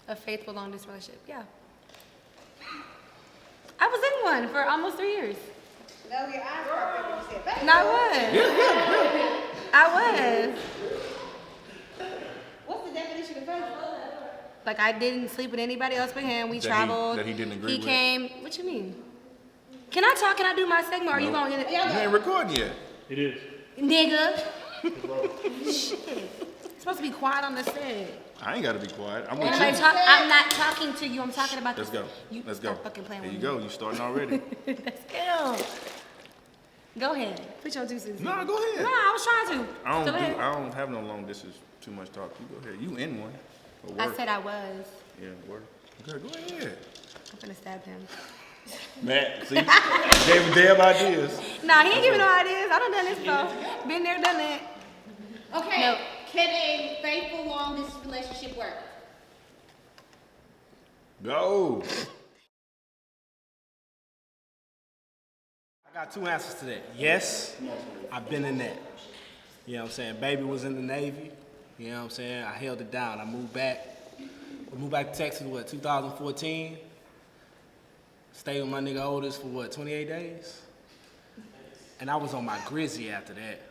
A faithful long distance relationship, yeah. I was in one for almost 3 years. No, your eyes popped up when you said that. No, I was. What's the definition of faithful? Like, I didn't sleep with anybody else but him. We traveled. That he didn't agree with? He came. What you mean? Can I talk? Can I do my segment? Or are you going to... You ain't recording yet. It is. Nigga. Shit. It's supposed to be quiet on the set. I ain't got to be quiet. I'm with Anybody you. I'm not talking to you. I'm talking about Let's go. Let's go. Stop fucking playing There with you me. go. You starting already. That's ill. Go ahead. Put your juices in. No, go ahead. No, I was trying to. Go ahead. I don't have no long distance. Too much talk. You go ahead. You in one. I said I was. Yeah, work. Okay, go ahead. I'm gonna stab him. Matt, see, gave a damn ideas. Nah, he ain't giving no ideas. I done this before. Been there, done that. Okay, No. can a faithful long distance relationship work? Go. I got two answers to that. Yes, I've been in that. You know what I'm saying? Baby was in the Navy. You know what I'm saying? I held it down. I moved back. We moved back to Texas, 2014? Stayed with my nigga oldest for 28 days? And I was on my grizzy after that.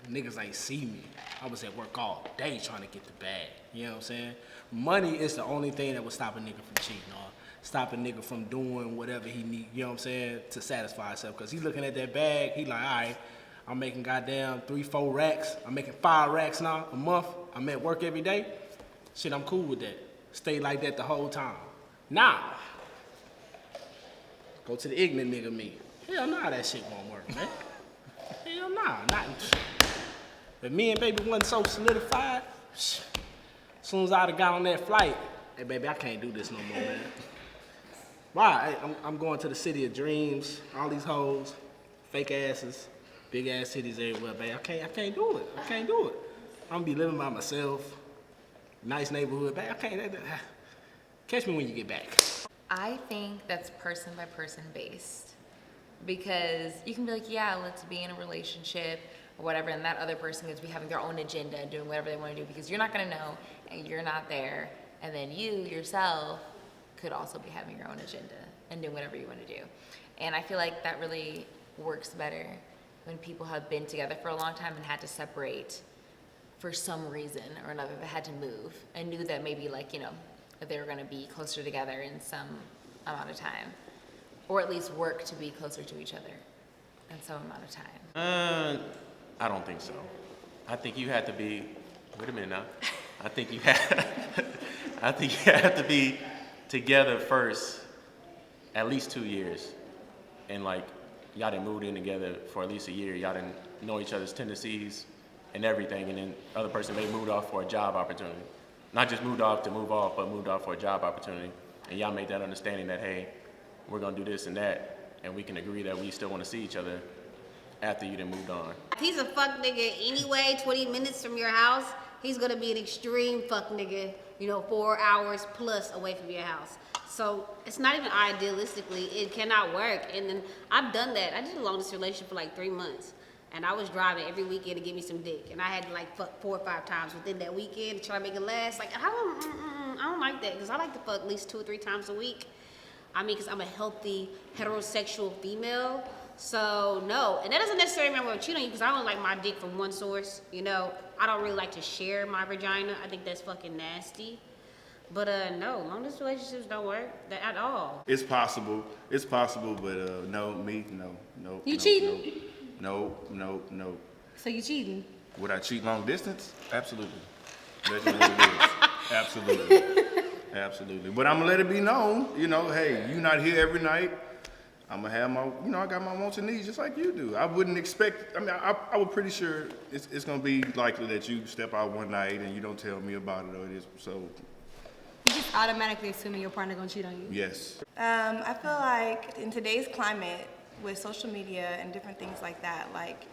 Niggas ain't see me. I was at work all day trying to get the bag. You know what I'm saying? Money is the only thing that would stop a nigga from cheating or stop a nigga from doing whatever he need, you know what I'm saying, to satisfy himself. Cause he's looking at that bag, he like, all right, I'm making goddamn 3-4 racks. I'm making 5 racks now a month. I'm at work every day. Shit, I'm cool with that. Stay like that the whole time. Now, go to the ignorant nigga me. Hell nah, that shit won't work, man. Hell nah, not. If me and baby wasn't so solidified, as soon as I'd have got on that flight, hey baby, I can't do this no more, man. Why? Hey, I'm going to the city of dreams, all these hoes, fake asses, big ass cities everywhere, baby. I can't do it. I can't do it. I'm gonna be living by myself, nice neighborhood, baby. I can't. Catch me when you get back. I think that's person by person based, because you can be like, yeah, let's be in a relationship or whatever, and that other person could be having their own agenda and doing whatever they want to do, because you're not going to know and you're not there, and then you yourself could also be having your own agenda and doing whatever you want to do. And I feel like that really works better when people have been together for a long time and had to separate for some reason or another. They had to move and knew that maybe, like, you know, that they were going to be closer together in some amount of time, or at least work to be closer to each other in some amount of time. I don't think so. I think you had to be, wait a minute now. I think you had to be together first, at least 2 years. And like, y'all done moved in together for at least a year. Y'all didn't know each other's tendencies and everything. And then the other person may moved off for a job opportunity. Not just moved off to move off, but moved off for a job opportunity. And y'all made that understanding that, hey, we're gonna do this and that, and we can agree that we still wanna see each other after you done moved on. If he's a fuck nigga anyway, 20 minutes from your house, he's gonna be an extreme fuck nigga, 4 hours plus away from your house. So it's not even idealistically, it cannot work. And then I've done that. I did a long distance relationship for like 3 months. And I was driving every weekend to get me some dick. And I had to like fuck 4 or 5 times within that weekend to try to make it last. Like, I don't like that, because I like to fuck at least 2 or 3 times a week. I mean, because I'm a healthy, heterosexual female. So, no. And that doesn't necessarily mean I'm going to cheat on you, because I don't like my dick from one source. I don't really like to share my vagina. I think that's fucking nasty. But, no, long-distance relationships don't work at all. It's possible, but no. You cheating? No. So you cheating? Would I cheat long distance? Absolutely. That's what it is. Absolutely. But I'm gonna let it be known, hey, you not here every night. I'm gonna have my, I got my wants and needs just like you do. I wouldn't expect, I was pretty sure it's gonna be likely that you step out one night and you don't tell me about it, or it is, so. You just automatically assuming your partner gonna cheat on you? Yes. I feel like in today's climate, with social media and different things like that, like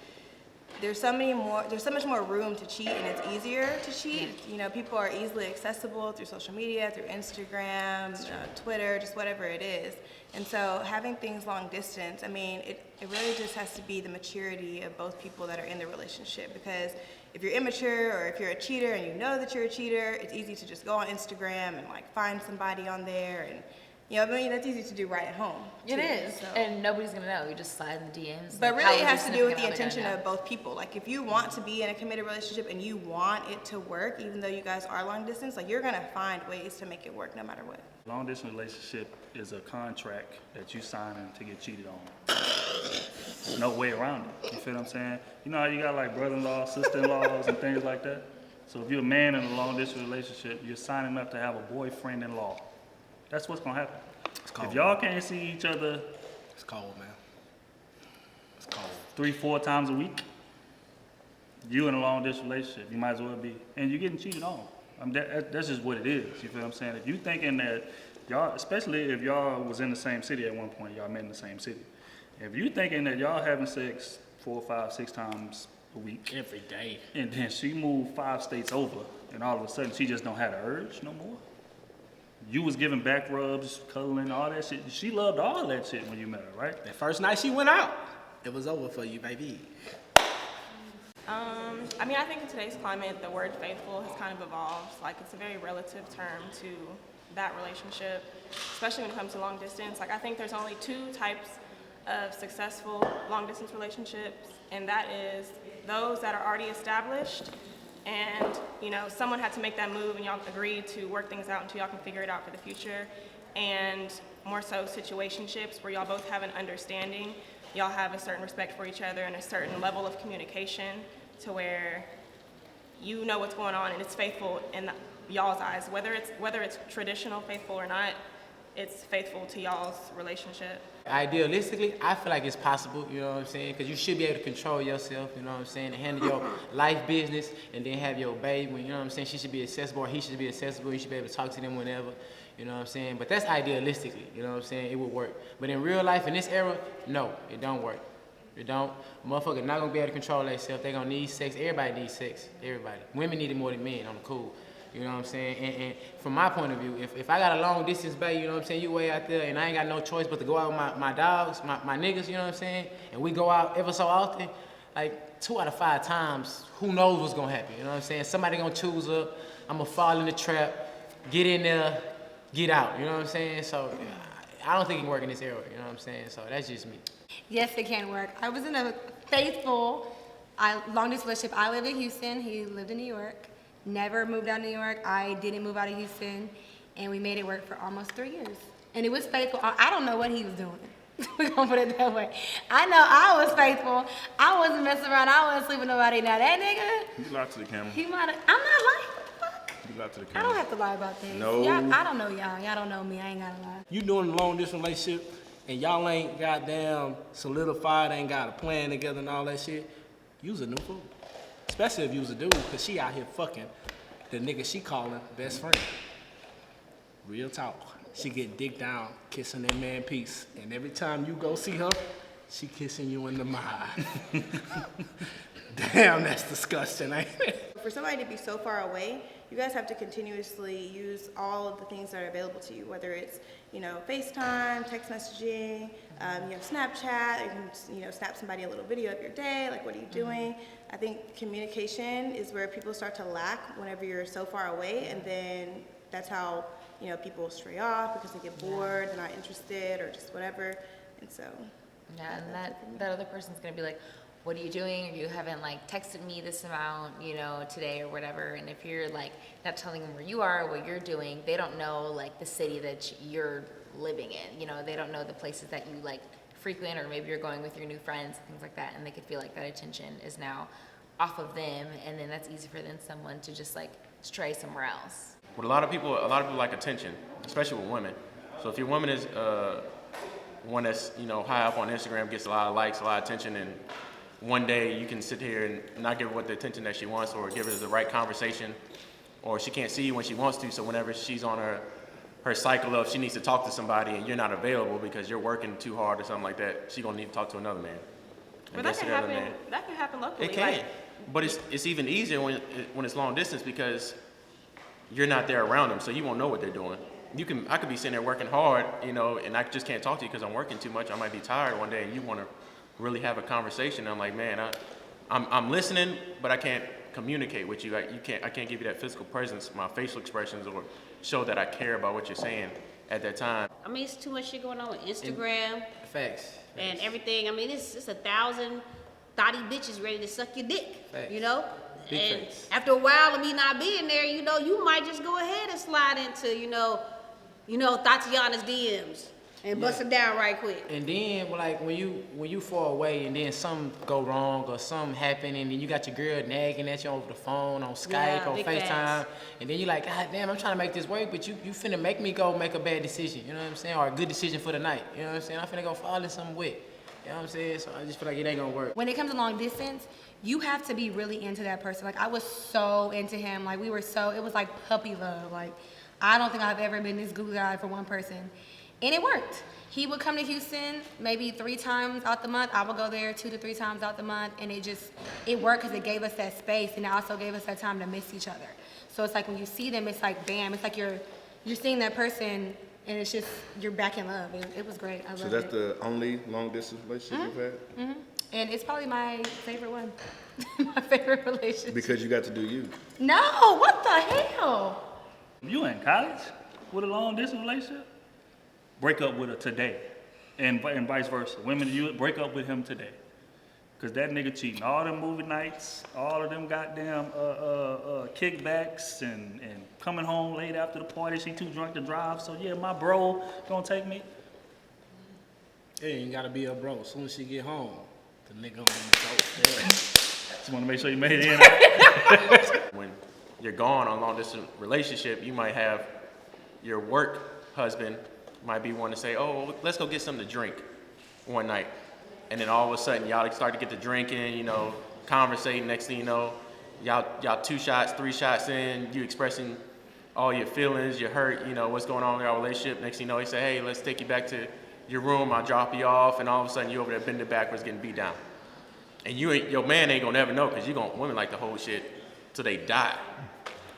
there's so much more room to cheat, and it's easier to cheat. People are easily accessible through social media, through Instagram, Twitter, just whatever it is. And so having things long distance, it really just has to be the maturity of both people that are in the relationship, because if you're immature or if you're a cheater and you know that you're a cheater, it's easy to just go on Instagram and like find somebody on there, and you know, I mean, that's easy to do right at home. It too, is, so. and nobody's gonna know. You just slide in the DMs. But like, really, how it was has your to do with significant the other intention gonna of know? both people. Like, if you want to be in a committed relationship and you want it to work, even though you guys are long distance, like, you're gonna find ways to make it work no matter what. Long distance relationship is a contract that you signing to get cheated on. There's no way around it. You feel what I'm saying? You know how you got like brother-in-law, sister-in-laws, and things like that? So if you're a man in a long distance relationship, you're signing up to have a boyfriend-in-law. That's what's gonna happen. If y'all can't see each other It's cold, man. It's cold. 3-4 times a week, you in a long distance relationship, you might as well be, and you're getting cheated on. That's just what it is. You feel what I'm saying? If you thinking that y'all, especially if y'all was in the same city at one point, y'all met in the same city. If you thinking that y'all having sex 4, 5, 6 times a week, Every day. and then she moved 5 states over, and all of a sudden she just don't have the urge no more. You was giving back rubs, cuddling, all that shit. She loved all that shit when you met her, right? That first night she went out, it was over for you, baby. I mean, I think in today's climate, the word faithful has kind of evolved. Like, it's a very relative term to that relationship, especially when it comes to long distance. Like, I think there's only 2 types of successful long distance relationships, and that is those that are already established and, you know, someone had to make that move and y'all agreed to work things out until y'all can figure it out for the future, and more so situationships where y'all both have an understanding, y'all have a certain respect for each other and a certain level of communication to where you know what's going on and it's faithful in y'all's eyes. Whether it's traditional faithful or not, it's faithful to y'all's relationship. Idealistically, I feel like it's possible, you know what I'm saying? Because you should be able to control yourself, you know what I'm saying? And handle your life business and then have your baby, you know what I'm saying? She should be accessible, or he should be accessible. You should be able to talk to them whenever, you know what I'm saying? But that's idealistically, you know what I'm saying? It would work. But in real life, in this era, no, it don't work. It don't. Motherfuckers not gonna be able to control themselves. They gonna need sex. Everybody needs sex. Everybody. Women need it more than men on the cool. You know what I'm saying? And from my point of view, if I got a long distance baby, you know what I'm saying, you way out there and I ain't got no choice but to go out with my dogs, my niggas, you know what I'm saying? And we go out ever so often, like 2 out of 5 times, who knows what's gonna happen, you know what I'm saying? Somebody gonna choose up, I'm gonna fall in the trap, get in there, get out, you know what I'm saying? So I don't think it can work in this era, you know what I'm saying? So that's just me. Yes, it can work. I was in a faithful long distance relationship. I lived in Houston. He lived in New York. Never moved out of New York. I didn't move out of Houston, and we made it work for almost 3 years. And it was faithful. I don't know what he was doing. We're gonna put it that way. I know I was faithful. I wasn't messing around. I wasn't sleeping with nobody. Now that nigga, You lied to the camera. he might have. I'm not lying. What the fuck? You lied to the I camera. don't have to lie about things. No. Y'all, I don't know y'all. Y'all don't know me. I ain't gotta lie. You doing a long distance relationship and y'all ain't goddamn solidified, ain't got a plan together and all that shit, you's a new fool. Especially if you was a dude, cause she out here fucking the nigga she calling best friend. Real talk. She get dick down, kissing that man piece. And every time you go see her, she kissing you in the mouth. Damn, that's disgusting, ain't it? For somebody to be so far away, you guys have to continuously use all of the things that are available to you, whether it's, you know, FaceTime, text messaging, you have Snapchat, you can, you know, snap somebody a little video of your day, like what are you doing? I think communication is where people start to lack whenever you're so far away, and then that's how, you know, people stray off because they get bored, they're not interested, or just whatever, and so. Yeah, and that other person's gonna be like, what are you doing? Or you haven't like texted me this amount, you know, today or whatever. And if you're like not telling them where you are, what you're doing, they don't know like the city that you're living in. You know, they don't know the places that you like frequent, or maybe you're going with your new friends and things like that. And they could feel like that attention is now off of them, and then that's easy for then someone to just like stray somewhere else. With a lot of people like attention, especially with women. So if your woman is one that's, you know, high up on Instagram, gets a lot of likes, a lot of attention, and one day you can sit here and not give her what the attention that she wants, or give her the right conversation, or she can't see you when she wants to, so whenever she's on her cycle of she needs to talk to somebody and you're not available because you're working too hard or something like that, she's gonna need to talk to another man. But that can happen. That can happen locally. It can, but it's even easier when it's long distance because you're not there around them, so you won't know what they're doing. I could be sitting there working hard, you know, and I just can't talk to you because I'm working too much. I might be tired one day, and you want to really have a conversation. I'm like, man, I'm listening, but I can't communicate with you. I can't give you that physical presence, my facial expressions, or show that I care about what you're saying at that time. I mean, it's too much shit going on with Instagram Facts. and everything. I mean, it's 1,000 thotty bitches ready to suck your dick, Facts. you know? Big And facts. after a while of me not being there, you know, you might just go ahead and slide into, you know, Tatiana's DMs and bust it down right quick. And then, like, when you fall away and then something go wrong or something happen and then you got your girl nagging at you over the phone, on Skype, Yeah, on big FaceTime, facts. and then you like, God damn, I'm trying to make this work, but you finna make me go make a bad decision, you know what I'm saying? Or a good decision for the night, you know what I'm saying? I'm finna go fall in something wet, you know what I'm saying? So I just feel like it ain't gonna work. When it comes to long distance, you have to be really into that person. Like, I was so into him. Like, it was like puppy love. Like, I don't think I've ever been this goo-eyed for one person. And it worked. He would come to Houston maybe 3 times out the month. I would go there 2 to 3 times out the month. And it worked because it gave us that space, and it also gave us that time to miss each other. So it's like when you see them, it's like, bam, it's like you're seeing that person, and it's just, you're back in love. It was great. I So loved that's it. the only long distance relationship you've had? And it's probably my favorite one. My favorite relationship. Because you got to do you. No, what the hell? You in college with a long distance relationship? Break up with her today, and vice versa. Women, you break up with him today, cause that nigga cheating. All them movie nights, all of them goddamn kickbacks, and coming home late after the party. She too drunk to drive, so yeah, my bro gonna take me. Yeah, you gotta be a bro. As soon as she get home, the nigga on the boat. Just wanna make sure you made it in. When you're gone on a long distance relationship, you might have your work husband might be one to say, oh, let's go get something to drink one night. And then all of a sudden, y'all start to get to drinking, you know, conversating. Next thing you know, y'all 2 shots, 3 shots in, you expressing all your feelings, your hurt, you know, what's going on in your relationship. Next thing you know, he say, hey, let's take you back to your room, I'll drop you off. And all of a sudden, you over there bending backwards, getting beat down. And your man ain't gonna never know, because women like to hold shit till they die.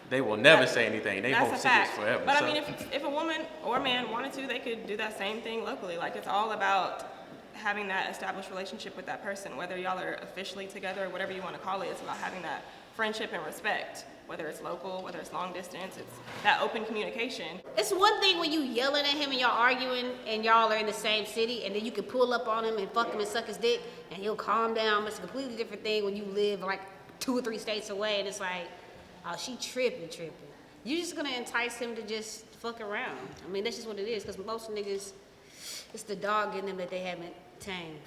They will never say anything. They That's hold a secrets fact. forever. But So- I mean, if a woman or man wanted to, they could do that same thing locally. Like, it's all about having that established relationship with that person, whether y'all are officially together or whatever you want to call it. It's about having that friendship and respect, whether it's local, whether it's long distance. It's that open communication. It's one thing when you yelling at him and y'all arguing and y'all are in the same city, and then you can pull up on him and fuck him and suck his dick and he'll calm down. It's a completely different thing when you live like 2 or 3 states away and it's like, oh, she tripping. You're just gonna entice him to just fuck around. I mean, that's just what it is, because most niggas, it's the dog in them that they haven't tamed.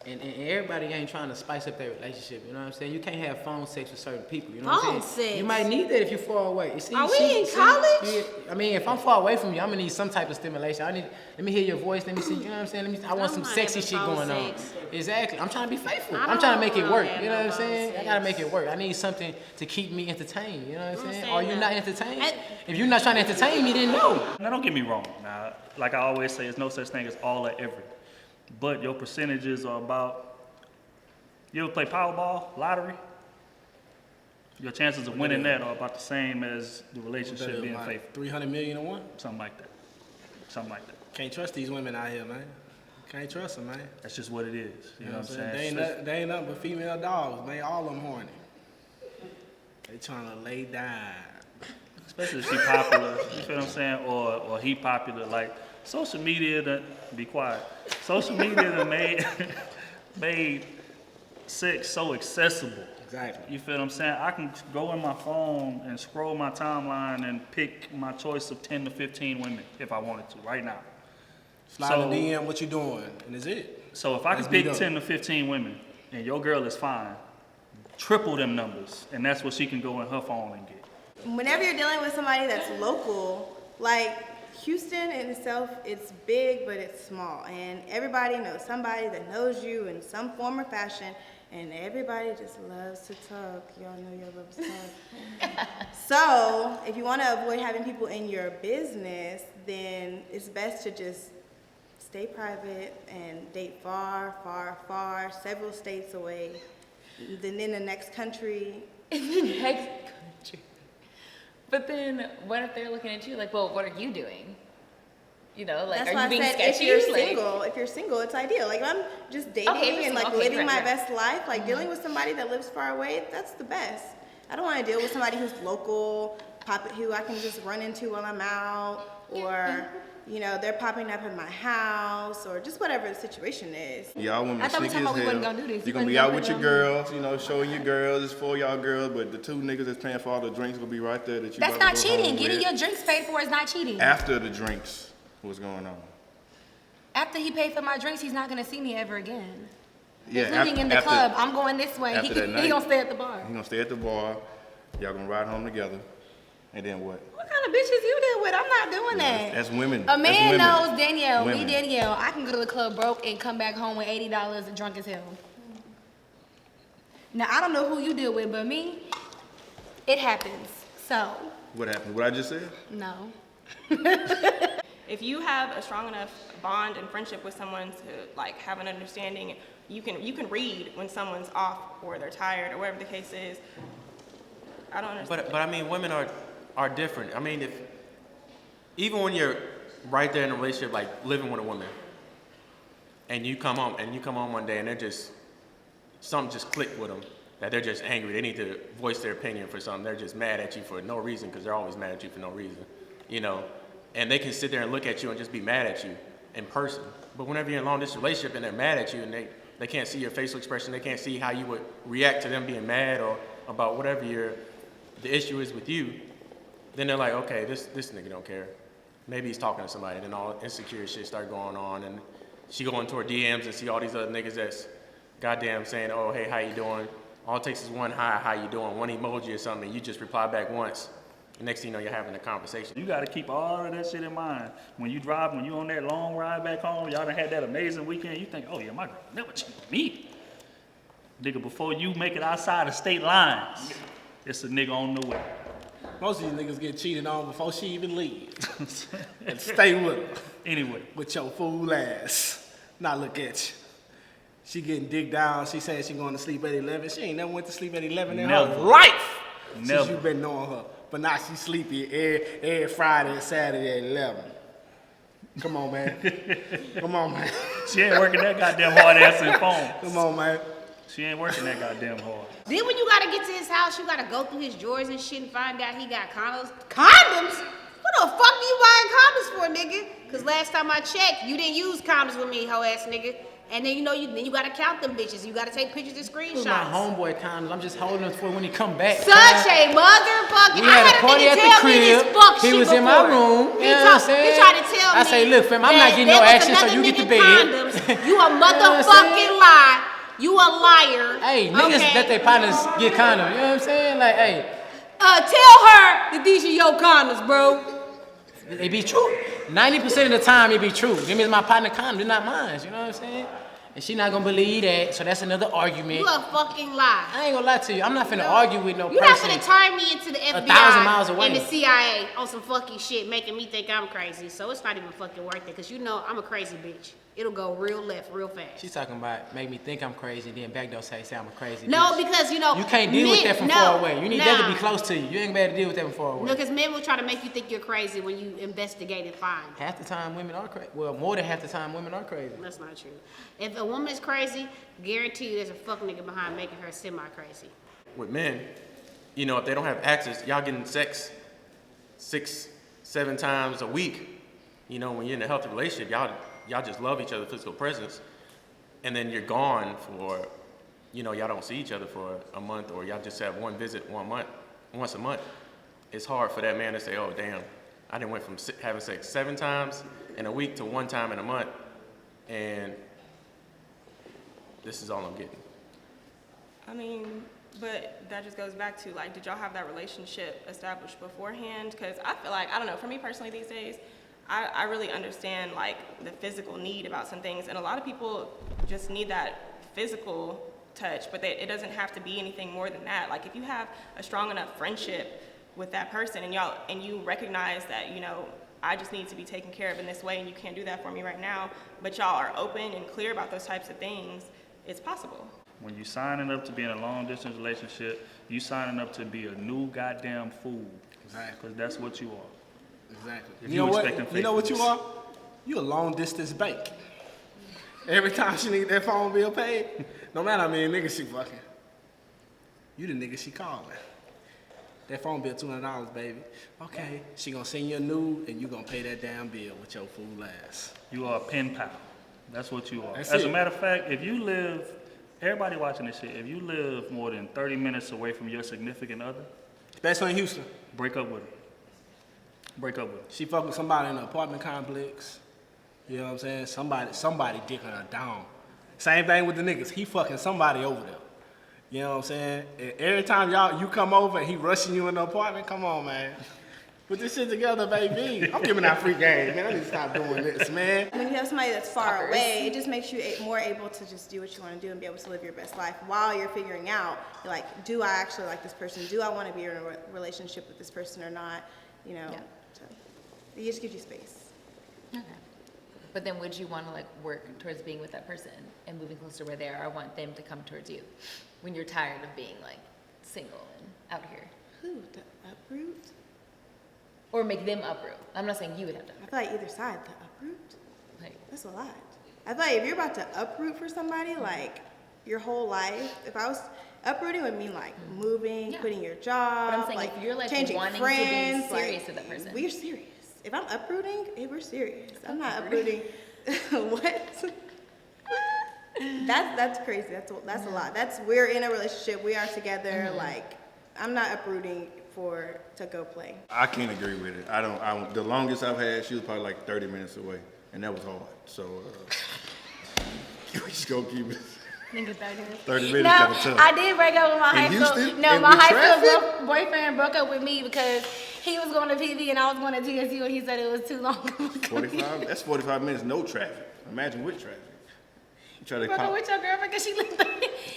And everybody ain't trying to spice up their relationship, you know what I'm saying? You can't have phone sex with certain people, you know what I'm Phone saying? sex? You might need that if you're far away. You see, Are we in college? I mean, if I'm far away from you, I'm gonna need some type of stimulation. Let me hear your voice, let me see, you know what I'm saying? I want I'm some not sexy having shit phone going on. sex. Exactly. I'm trying to be faithful. I I'm trying to make it don't work, have you know no what I'm saying? phone I gotta make sex. it work. I need something to keep me entertained, you know what I'm I'm saying? saying Are you that. not entertained? I- If you're not trying to entertain me, then no. Now, don't get me wrong. Now, like I always say, there's no such thing as all or every. But your percentages are about. You ever play Powerball, lottery? Your chances of winning that are about the same as the relationship being faithful. 300 million to one? Something like that. Something like that. Can't trust these women out here, man. Can't trust them, man. That's just what it is. You know what I'm saying? They ain't nothing but female dogs, man. All of them horny. They trying to lay down. Especially if she popular, you feel what I'm saying? Or he popular. Like, social media done, be quiet. Social media done made sex so accessible. Exactly. You feel what I'm saying? I can go in my phone and scroll my timeline and pick my choice of 10 to 15 women if I wanted to right now. Slide So- a DM, what you doing? And is it? So if I Let's can be pick done. 10 to 15 women and your girl is fine, triple them numbers, and that's what she can go in her phone and get. Whenever you're dealing with somebody that's local, like Houston in itself, it's big, but it's small. And everybody knows somebody that knows you in some form or fashion. And everybody just loves to talk. Y'all know y'all love to talk. So if you want to avoid having people in your business, then it's best to just stay private and date far, far, far, several states away. Then in the next country. In the next country. But then, what if they're looking at you like, well, what are you doing? You know, like, That's are why you being I said sketchy? if you're single, it's ideal. Like, if I'm just dating Okay, if you're and like single, okay, living right, my yeah. best life, like dealing with somebody that lives far away, that's the best. I don't want to deal with somebody who's local, who I can just run into while I'm out, or they're popping up at my house, or just whatever the situation is. Y'all women I thought we sneaky talking as about we wasn't hell. gonna do this. You're You gonna be wasn't out gonna with your put it on girls, showing your girls, it's for y'all girls, but the two niggas that's paying for all the drinks will be right there that you That's about not to go home cheating. Getting with. your drinks paid for is not cheating. After the drinks, what's going on? After he paid for my drinks, he's not gonna see me ever again. Yeah, Including in the club. I'm going this way. after that night. He gonna stay at the bar. He gonna stay at the bar. Y'all gonna ride home together, and then what? What kind of bitches you deal with? I'm not doing that. That's women. A man That's women. knows Danielle. Women. Me, Danielle. I can go to the club broke and come back home with $80 and drunk as hell. Now I don't know who you deal with, but me, it happens. So What happened? What I just said? no. If you have a strong enough bond and friendship with someone to like have an understanding, you can read when someone's off or they're tired or whatever the case is. I don't understand. But I mean, women are different. I mean, even when you're right there in a relationship, like living with a woman, and you come home one day and something just clicked with them, that they're just angry. They need to voice their opinion for something. They're just mad at you for no reason, because they're always mad at you for no reason, And they can sit there and look at you and just be mad at you in person. But whenever you're in a long distance relationship and they're mad at you and they can't see your facial expression, they can't see how you would react to them being mad or about whatever the issue is with you, then they're like, okay, this nigga don't care. Maybe he's talking to somebody, and then all insecure shit start going on, and she go into her DMs and see all these other niggas that's goddamn saying, oh, hey, how you doing? All it takes is one hi, how you doing, one emoji or something, and you just reply back once. The next thing you know, you're having a conversation. You gotta keep all of that shit in mind. When you on that long ride back home, y'all done had that amazing weekend, you think, oh yeah, my girl never cheated on me. Nigga, before you make it outside of state lines, it's a nigga on the way. Most of you niggas get cheated on before she even leaves. And stay with her. Anyway. With your fool ass. Now look at you. She getting digged down. She saying she going to sleep at 11. She ain't never went to sleep at 11 in her life. Since you been knowing her. But now she sleepy every Friday and Saturday at 11. Come on, man. Come on, man. She ain't working that goddamn hard ass in phone. Come on, man. She ain't working that goddamn hard. Then when you gotta get to his house, you gotta go through his drawers and shit and find out he got condoms. Condoms? What the fuck are you buying condoms for, nigga? Cause last time I checked, you didn't use condoms with me, hoe ass nigga. And then you gotta count them bitches. You gotta take pictures and screenshots. My homeboy condoms. I'm just holding them for when he come back. Such a motherfucking. We had a party at the crib. He was in my room. You know what I'm saying? He tried to tell me. I say, look, fam, I'm not getting no action, so you get to bed. Condoms. You a motherfucking lie. You a liar. Hey, niggas let their partners get condoms. You know what I'm saying? Like, hey. Tell her that these are your condoms, bro. It be true. 90% of the time, it be true. Them is my partner condoms, they're not mine. You know what I'm saying? And she not gonna believe that, so that's another argument. You a fucking lie. I ain't gonna lie to you. I'm not finna argue with no person. You're not finna turn me into the FBI 1,000 miles away. and the CIA on some fucking shit, making me think I'm crazy. So it's not even fucking worth it, cause you know I'm a crazy bitch. It'll go real left, real fast. She's talking about make me think I'm crazy, then backdoor say I'm a crazy No, bitch. because you know you can't deal with that from far away. You need that to be close to you. You ain't gonna be able to deal with that from far away. No, because men will try to make you think you're crazy when you investigate and find. Half the time women are crazy. Well, more than half the time women are crazy. That's not true. If a woman is crazy, guarantee you there's a fuck nigga behind making her semi-crazy. With men, if they don't have access, y'all getting sex 6-7 times a week. When you're in a healthy relationship, y'all just love each other's physical presence, and then you're gone for, y'all don't see each other for a month, or y'all just have one visit once a month. It's hard for that man to say, oh, damn, I done went from having sex 7 times in a week to 1 time in a month, and this is all I'm getting. I mean, but that just goes back to, like, did y'all have that relationship established beforehand? Because I feel like, I don't know, for me personally these days, I really understand, like, the physical need about some things, and a lot of people just need that physical touch, but it doesn't have to be anything more than that. Like, if you have a strong enough friendship with that person, and you recognize that, I just need to be taken care of in this way, and you can't do that for me right now, but y'all are open and clear about those types of things, it's possible. When you signing up to be in a long distance relationship, you signing up to be a new goddamn fool. Exactly. Because that's what you are. Exactly. If You know what? expecting You know what you faithfulness. are? You a long distance bank. Every time she need that phone bill paid, no matter how many niggas she fucking, you the nigga she calling. That phone bill $200, baby. Okay, she gonna send you a nude, and you gonna pay that damn bill with your fool ass. You are a pen pal. That's what you are. That's As a it. matter of fact, if you live, everybody watching this shit, if you live more than 30 minutes away from your significant other, Especially in Houston. break up with her. Break up with her. She fuck with somebody in an apartment complex. You know what I'm saying? Somebody dicking her down. Same thing with the niggas. He fucking somebody over there. You know what I'm saying? And every time you come over and he rushing you in the apartment, come on, man. Put this shit together, baby. I'm giving out free game, man. I need to stop doing this, man. When you have somebody that's far away, it just makes you more able to just do what you want to do and be able to live your best life while you're figuring out, like, do I actually like this person? Do I want to be in a relationship with this person or not? You know, so it just gives you space. Okay. But then would you want to like work towards being with that person and moving closer to where they are, or want them to come towards you when you're tired of being like single and out here? Who, the uproot? Or make them uproot. I'm not saying you would have to I feel like either side, the uproot, like, that's a lot. I feel like if you're about to uproot for somebody, like your whole life, if I was uprooting would mean like moving, Yeah. quitting your job, But I'm saying like if you're like changing wanting friends, to be serious like, with that person. we're serious. If I'm uprooting, we're serious. I'm not uprooting. What? That's crazy. That's a lot. We're in a relationship. We are together. Like I'm not uprooting to go play. I can't agree with it. I don't. The longest I've had, she was probably like 30 minutes away, and that was hard. So we just gonna keep it. Nigga 30 minutes. 30 minutes No, kind of tough. I did break up with my high school. Houston? No, And my with high school traffic? boyfriend broke up with me because he was going to PV and I was going to TSU and he said it was too long. 45. That's 45 minutes, no traffic. Imagine with traffic. You try to Broke up pop. with your girlfriend because she lived there.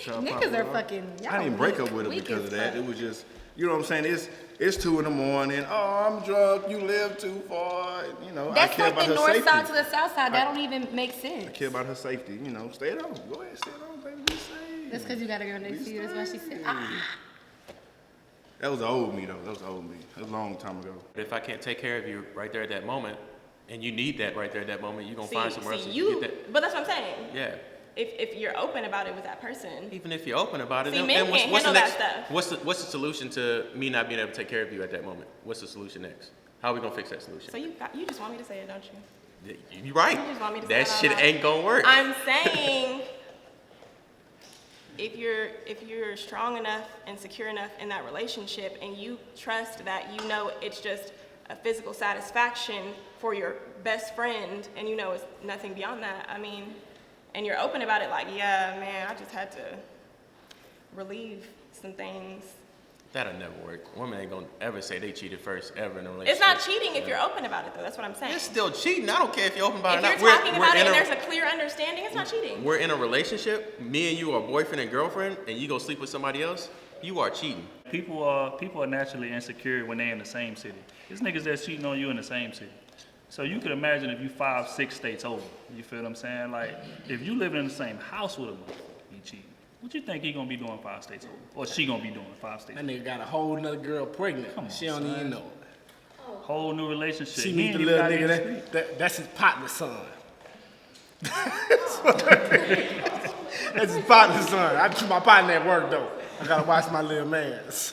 try to pop Niggas it are off. fucking. Y'all I didn't break weak- up with her weak because as of that. fuck. It was just, you know what I'm saying? It's 2 in the morning. Oh, I'm drunk. You live too far. You know, That's I care like about the her north safety. side to the south side. That don't even make sense. I care about her safety. You know, stay at home. Go ahead, stay at home, baby. Be safe. That's because you got a girl next to you. That's why she said, ah. That was old me though. That was old me. That was a long time ago. If I can't take care of you right there at that moment, and you need that right there at that moment, you're gonna find somewhere else to you, get that. but that's what I'm saying. Yeah. If you're open about it with that person, Even if you're open about it, See, then men what's, can't what's the handle next? that stuff. What's the solution to me not being able to take care of you at that moment? What's the solution next? How are we gonna fix that solution? so you just want me to say it, don't you? You're right. You just want me to say That it out shit loud. ain't gonna work. I'm saying if you're strong enough and secure enough in that relationship and you trust that you know it's just a physical satisfaction for your best friend and you know it's nothing beyond that, I mean, and you're open about it like, yeah, man, I just had to relieve some things. That'll never work. Women ain't gonna ever say they cheated first ever in a relationship. It's not cheating if you're open about it though, that's what I'm saying. It's still cheating. I don't care if you're open about If it or you're not. talking about it and there's a clear understanding, it's not cheating. We're in a relationship. Me and you are boyfriend and girlfriend, and you go sleep with somebody else. You are cheating. People are naturally insecure when they're in the same city. There's niggas that's cheating on you in the same city. So you could imagine if you 5-6 states over. You feel what I'm saying? Like if you living in the same house with a motherfucker, he cheating. What you think he gonna be doing 5 states over? Or she gonna be doing 5 states That over? nigga got a whole nother girl pregnant. Come on, She don't son. even know it. Whole new relationship. She He meet ain't the even little got in the nigga street. that's his partner's son. That's his partner's son. I keep my partner at work though. I gotta watch my little mans.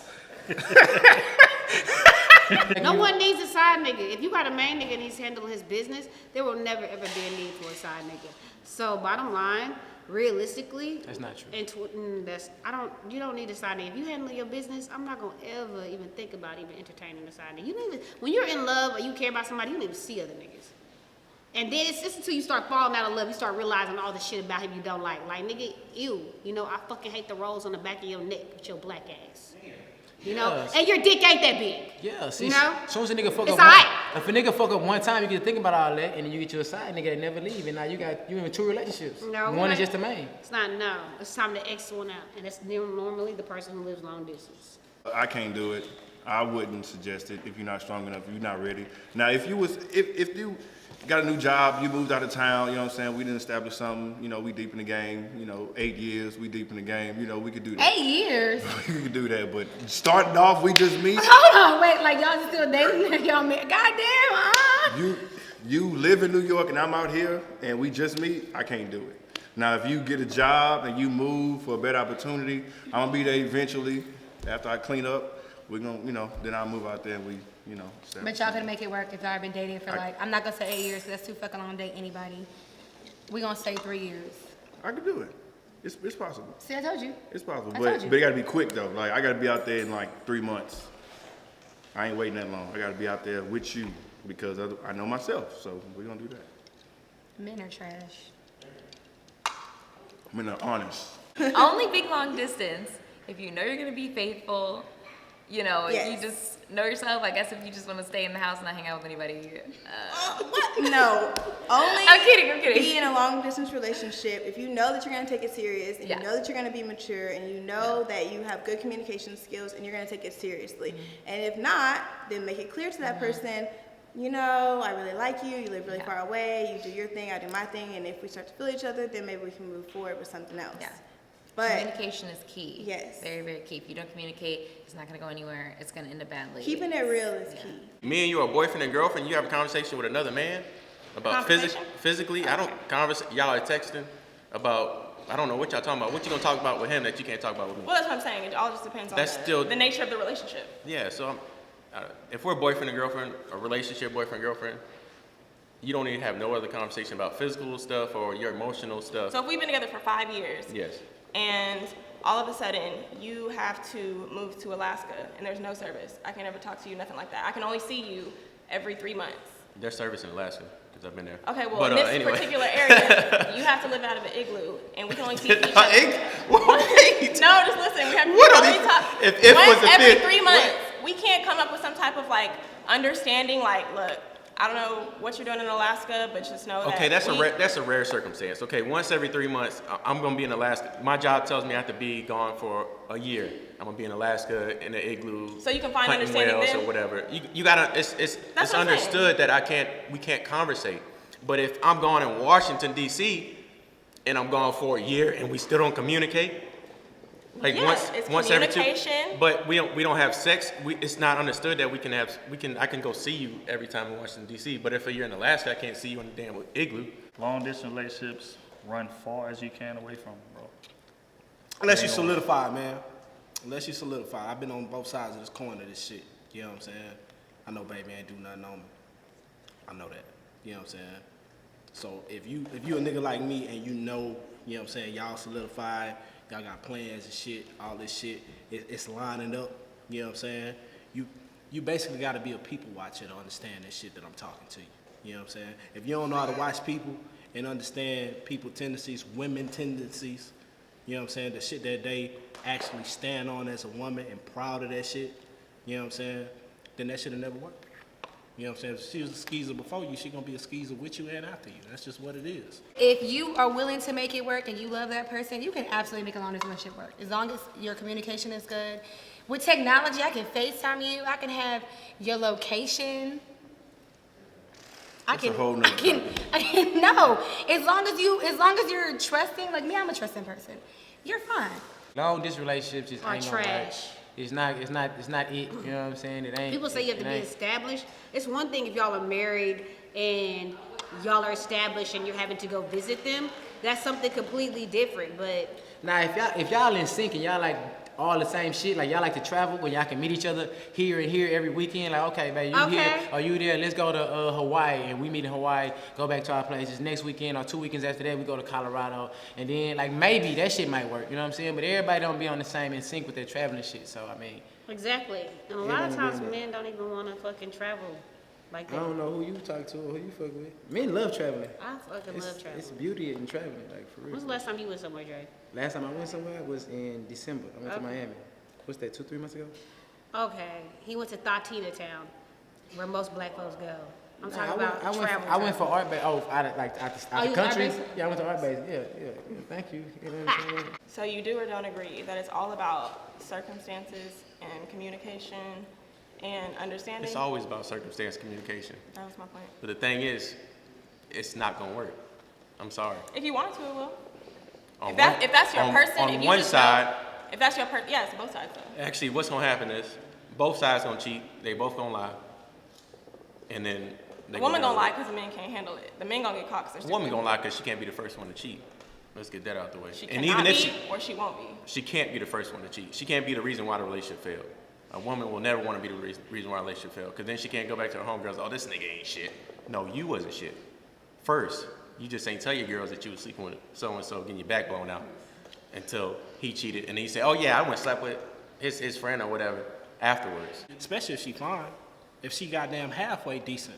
No one needs a side nigga. If you got a main nigga and he's handling his business, there will never ever be a need for a side nigga. So bottom line, realistically, That's not true. And you don't need a side nigga. If you handle your business, I'm not gonna ever even think about even entertaining a side nigga. You don't even, when you're in love or you care about somebody, you don't even see other niggas. And then it's just until you start falling out of love, you start realizing all the shit about him you don't like. Like nigga, ew. You know, I fucking hate the rolls on the back of your neck with your black ass. You know, Yes. and your dick ain't that big. Yeah, see, You know? as soon as a nigga fuck It's up, alright. if a nigga fuck up one time, you get to think about all that, and then you get you a side nigga that never leave, and now you in 2 relationships. No, One we're is not- just the main. It's not no. It's time to X one out, and that's normally the person who lives long distance. I can't do it. I wouldn't suggest it if you're not strong enough, if you're not ready. Now, if you got a new job, you moved out of town, you know what I'm saying, we didn't establish something, you know, we deep in the game, you know, 8 years, we deep in the game, you know, we could do that. 8 years? We could do that, but starting off, we just meet. Hold on, wait, like y'all just still dating? Y'all met? Goddamn, You live in New York and I'm out here and we just meet, I can't do it. Now, if you get a job and you move for a better opportunity, I'm gonna be there eventually after I clean up. we're gonna, you know, then I'll move out there and we, you know. But y'all could make it work if y'all been dating for like, I'm not gonna say 8 years, 'cause that's too fucking long to date anybody. We gonna say 3 years. I could do it. It's possible. See, I told you. It's possible, I but told you. it gotta be quick though. Like I gotta be out there in like 3 months. I ain't waiting that long. I gotta be out there with you because I know myself. So we're gonna do that. Men are trash. I'm in the honest. Only big long distance. If you know you're gonna be faithful, you know, if you Yes. just know yourself. I guess if you just want to stay in the house and not hang out with anybody. What? No. Only I'm kidding. be in a long distance relationship if you know that you're going to take it serious and Yeah. you know that you're going to be mature and you know that you have good communication skills and you're going to take it seriously. And if not, then make it clear to that person, you know, I really like you, you live really far away, you do your thing, I do my thing, and if we start to feel each other, then maybe we can move forward with something else. Yeah. But Communication is key. Yes. Very, very key. If you don't communicate, it's not gonna go anywhere. It's gonna end up badly. keeping it real is key. Me and you are boyfriend and girlfriend. You have a conversation with another man about physically. I don't y'all are texting about. I don't know what y'all talking about. What you gonna talk about with him that you can't talk about with me? Well, that's what I'm saying. It all just depends on That's still- the nature of the relationship. Yeah. So if we're boyfriend and girlfriend, a relationship boyfriend girlfriend, you don't need to have no other conversation about physical stuff or your emotional stuff. So if we've been together for 5 years, Yes. and all of a sudden you have to move to Alaska and there's no service, I can never talk to you, nothing like that. I can only see you every 3 months. There's service in Alaska because I've been there. Okay, well, But, in this anyway. particular area, you have to live out of an igloo, and we can only see each other. Wait. No, just listen. We have to What are only these- talk if once was a every fit- 3 months. We can't come up with some type of like understanding. Like, look, I don't know what you're doing in Alaska, but just know that. Okay, that's a rare circumstance. Okay, once every 3 months, I'm gonna be in Alaska. My job tells me I have to be gone for a year. I'm gonna be in Alaska in the igloo. So you can find hunting understanding whales then? or whatever. You gotta. It's what I'm understood that we can't conversate. But if I'm gone in Washington D.C. and I'm gone for a year and we still don't communicate, like Yes, it's once every communication. but we don't have sex. It's not understood that I can go see you every time in Washington D.C. But if you're in Alaska, I can't see you in the damn igloo. Long distance relationships, run far as you can away from them, bro. Unless you solidify, man. Unless you solidify. I've been on both sides of this coin of this shit. You know what I'm saying? I know baby ain't do nothing on me. I know that. You know what I'm saying? So if you a nigga like me and you know what I'm saying, y'all solidified, y'all got plans and shit, all this shit, it's lining up, you know what I'm saying? You basically gotta be a people watcher to understand this shit that I'm talking to you. You know what I'm saying? If you don't know how to watch people and understand people tendencies, women tendencies, you know what I'm saying, the shit that they actually stand on as a woman and proud of that shit, you know what I'm saying, then that shit'll never work. You know what I'm saying? If she was a skeezer before you, she gonna be a skeezer with you and after you. That's just what it is. If you are willing to make it work and you love that person, you can absolutely make a long distance relationship work. As long as your communication is good. With technology, I can FaceTime you. I can have your location. That's a whole nother No. As long as you're trusting, like me, I'm a trusting person. You're fine. Long distance relationships just Are ain't no way. trash. It's not it. You know what I'm saying? It ain't. People say you have to it be ain't. established. It's one thing if y'all are married and y'all are established and you're having to go visit them. That's something completely different. But Now, if y'all in sync and y'all like all the same shit, like y'all like to travel where y'all can meet each other here and here every weekend, like, okay, babe, you here Okay. or you there, let's go to Hawaii, and we meet in Hawaii, go back to our places. Next weekend or 2 weekends after that, we go to Colorado, and then, like, maybe that shit might work, you know what I'm saying? But everybody don't be on the same in sync with their traveling shit, so, I mean, exactly. And a lot of times men don't even want to fucking travel like I that. don't know who you talk to or who you fuck with. Men love traveling. I fucking love traveling. It's beauty in traveling, like, for real. When's the last time you went somewhere, Dre? Last time I went somewhere was in December. I went to Miami. What's that, 2-3 months ago? Okay. He went to Thatina Town, where most black folks go. I'm Nah, talking about travel. I went for art base. Oh, out of you the was art country. base? Yeah, I went to art base. Yeah. Thank you. You know what I'm saying? So you do or don't agree that it's all about circumstances and communication and understanding? It's always about circumstance communication. That was my point. But the thing is, it's not gonna work. I'm sorry. If you wanted to, it will. On If that's your person, on if you one just side, know, if that's your person, yes, both sides though. actually, what's gonna happen is both sides gonna cheat. They both gonna lie, and then The woman gonna lie because the men can't handle it. The men gonna get caught because The they're woman stupid. gonna lie because she can't be the first one to cheat. Let's get that out the way. She And cannot even if be, or she won't be. she can't be the first one to cheat. She can't be the reason why the relationship failed. A woman will never want to be the reason why a relationship failed, because then she can't go back to her homegirls, oh, this nigga ain't shit. No, you wasn't shit. First, you just ain't tell your girls that you was sleeping with so-and-so, getting your back blown out, until he cheated. And then you say, oh yeah, I went slept with his friend or whatever afterwards. Especially if she fine. If she goddamn halfway decent.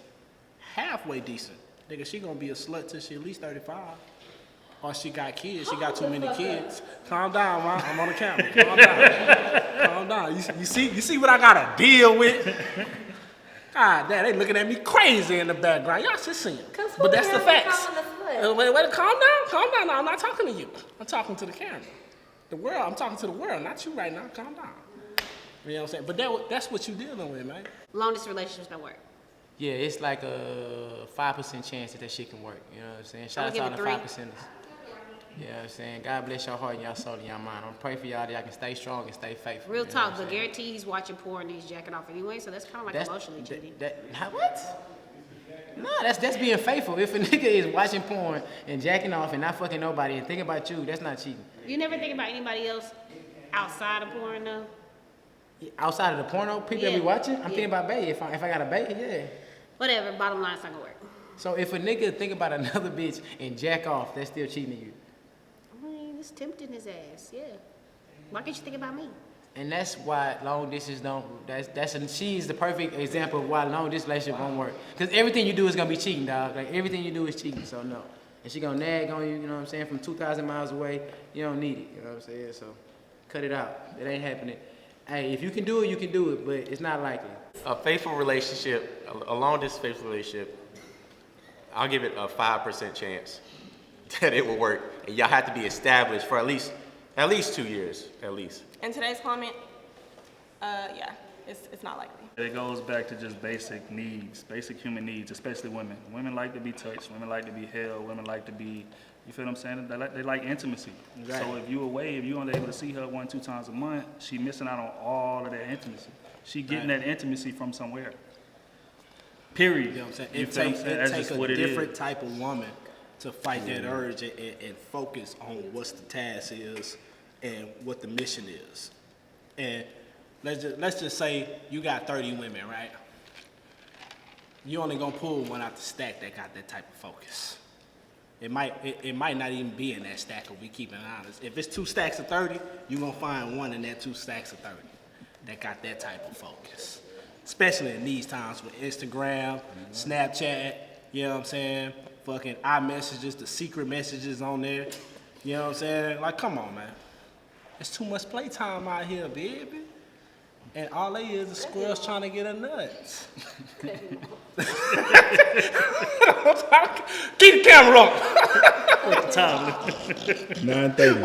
Nigga, she gonna be a slut till she at least 35. Or she got kids, she got too many kids. Calm down, man. I'm on the camera. Calm down. Calm down. You see what I gotta deal with? God damn, they looking at me crazy in the background. Y'all should see it. But that's the facts. Wait, calm down. No, I'm not talking to you. I'm talking to the camera. The world, I'm talking to the world, not you right now. Calm down. You know what I'm saying? But that's what you dealing with, man. Long distance relationships don't work. Yeah, it's like a 5% chance that shit can work. You know what I'm saying? Shout out to all the 5%ers. You know what I'm saying? God bless your heart and your soul and your mind. I'm praying for y'all that y'all can stay strong and stay faithful. Real you know talk, what I'm but saying? guarantee he's watching porn and he's jacking off anyway, so that's kind of like emotionally cheating. What? No, that's being faithful. If a nigga is watching porn and jacking off and not fucking nobody and thinking about you, that's not cheating. You never think about anybody else outside of porn, though? Outside of the porno, people that we watching, I'm thinking about bae. If I got a bae, yeah. Whatever, bottom line, it's not gonna work. So if a nigga think about another bitch and jack off, that's still cheating you. I mean, it's tempting his ass, yeah. Why can't you think about me? And that's why long distance don't. She's the perfect example of why long distance relationship won't work. Cause everything you do is gonna be cheating, dog. Like everything you do is cheating. So no. And she gonna nag on you. You know what I'm saying? From 2,000 miles away, you don't need it. You know what I'm saying? So cut it out. It ain't happening. Hey, if you can do it, you can do it. But it's not likely. A faithful relationship, a long distance faithful relationship, I'll give it a 5% chance that it will work. And y'all have to be established for at least 2 years, at least. In today's climate, yeah, it's not likely. It goes back to just basic needs, basic human needs, especially women. Women like to be touched. Women like to be held. Women like to be, you feel what I'm saying? They like intimacy. Right. So if you away, if you only able to see her 1-2 times a month, she missing out on all of that intimacy. She getting that intimacy from somewhere. Period. You know what I'm saying? You It feel what I'm takes saying? That's a just what it different is. type of woman to fight that urge and focus on what's the task is and what the mission is. And let's just say you got 30 women, right? You only gonna pull one out the stack that got that type of focus. It might not even be in that stack if we keep it honest. If it's 2 stacks of 30, you're gonna find one in that 2 stacks of 30 that got that type of focus. Especially in these times with Instagram, Snapchat, you know what I'm saying? Fucking iMessages, the secret messages on there. You know what I'm saying? Like, come on, man. There's too much playtime out here, baby. And all they is squirrels trying to get a nut. Keep the camera on. What the time? 9:30.